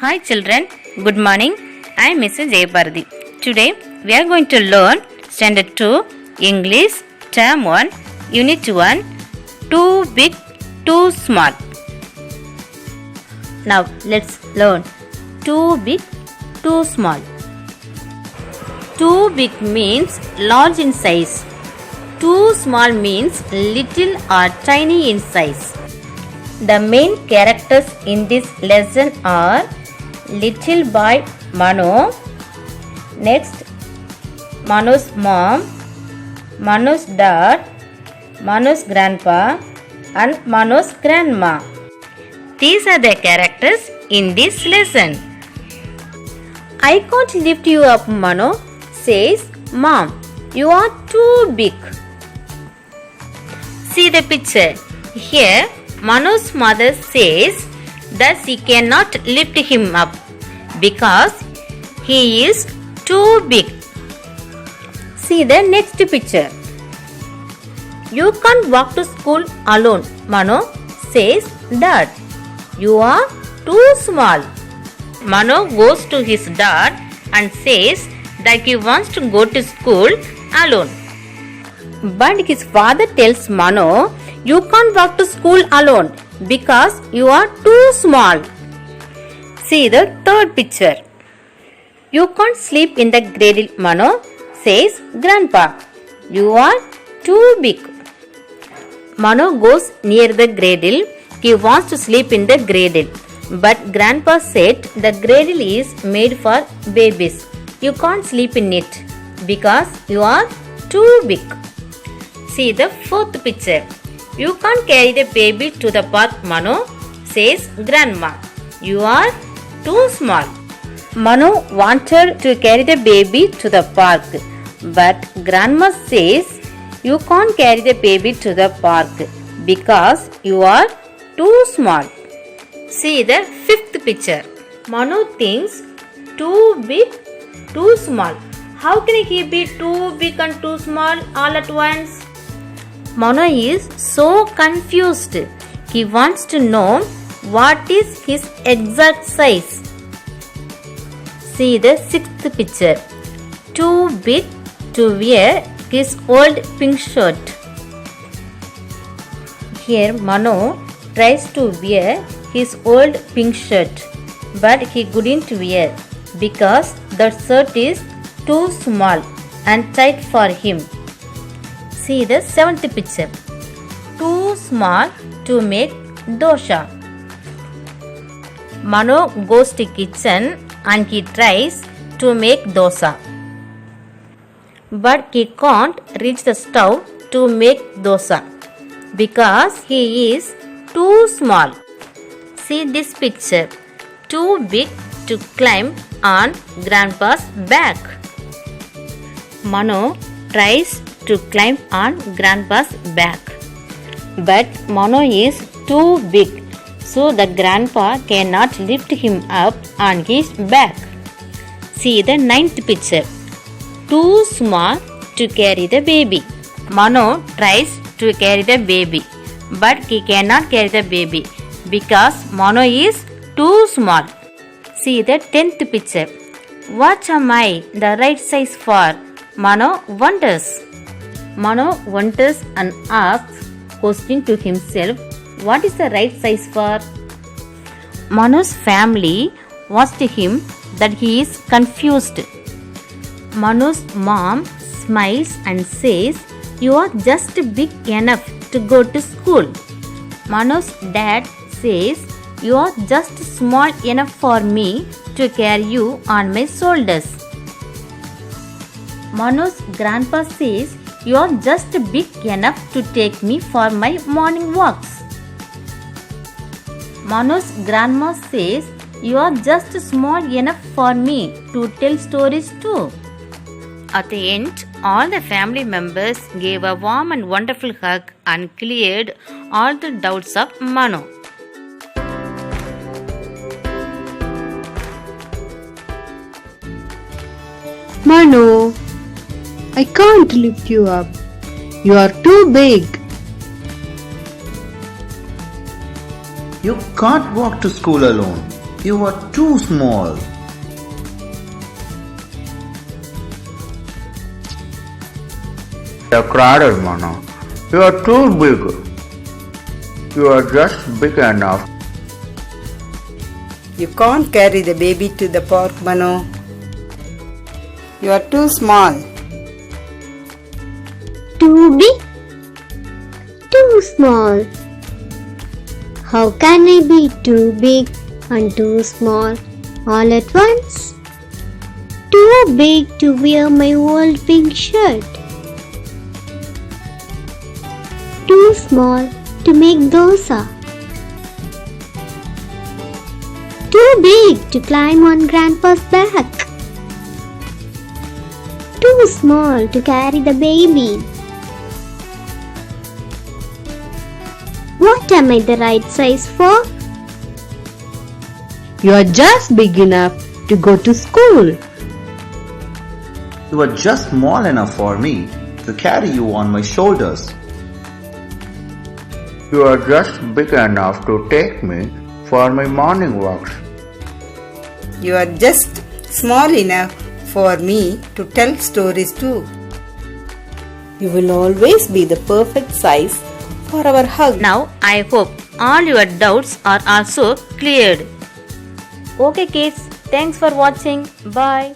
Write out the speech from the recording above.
Hi children, good morning. I am Mrs. Jayabharati. Today we are going to learn Standard 2 English Term 1 Unit 1 Too Big, Too Small. Now let's learn Too Big, Too Small. Too big means large in size. Too small means little or tiny in size. The main characters in this lesson are little boy Manu, next Manu's mom, Manu's dad, Manu's grandpa and Manu's grandma. These are the characters in this lesson. I can't lift you up, Manu, says Mom. You are too big. See the picture. Here, Manu's mother says that she cannot lift him up because he is too big. See the next picture. You can't walk to school alone, Manu, says Dad. You are too small. Manu goes to his dad and says that he wants to go to school alone. But his father tells Manu, you can't walk to school alone because you are too small. See the third picture. You can't sleep in the cradle, Manu, says Grandpa. You are too big. Manu goes near the cradle. He wants to sleep in the cradle. But Grandpa said the cradle is made for babies. You can't sleep in it because you are too big. See the fourth picture. You can't carry the baby to the park, Manu, says Grandma. You are too small. Manu wanted to carry the baby to the park, but Grandma says you can't carry the baby to the park because you are too small. See the fifth picture. Manu thinks too big, too small. How can he be too big and too small all at once? Manu is so confused. He wants to know what is his exact size. See the sixth picture. Too big to wear his old pink shirt. Here Manu tries to wear his old pink shirt, but he couldn't wear because the shirt is too small and tight for him. See the seventh picture. Too small to make dosa. Manu goes to kitchen and he tries to make dosa. But he can't reach the stove to make dosa because he is too small. See this picture. Too big to climb on Grandpa's back. Manu tries to climb on Grandpa's back. But Manu is too big, so the Grandpa cannot lift him up on his back. See the ninth picture. Too small to carry the baby. Manu tries to carry the baby, but he cannot carry the baby because Manu is too small. See the 10th picture. What am I the right size for? Manu wonders. Manu wonders and asks question to himself, what is the right size for? Manu's family asked him that he is confused. Manu's mom smiles and says, you are just big enough to go to school. Manu's dad says, you are just small enough for me to carry you on my shoulders. Manu's grandpa says, you are just big enough to take me for my morning walks. Manu's grandma says, you are just small enough for me to tell stories too. At the end, all the family members gave a warm and wonderful hug and cleared all the doubts of Manu. Manu, I can't lift you up. You are too big. You can't walk to school alone. You are too small. The crowded Manu. You are too big. You are just big enough. You can't carry the baby to the park, Manu. You are too small. Too big? Too small. How can I be too big and too small all at once? Too big to wear my old pink shirt. Too small to make dosa. Too big to climb on Grandpa's back. Too small to carry the baby. What am I the right size for? You are just big enough to go to school. You are just small enough for me to carry you on my shoulders. You are just big enough to take me for my morning walks. You are just small enough for me to tell stories too. You will always be the perfect size for our hug. Now I hope all your doubts are also cleared. Okay kids, thanks for watching. Bye.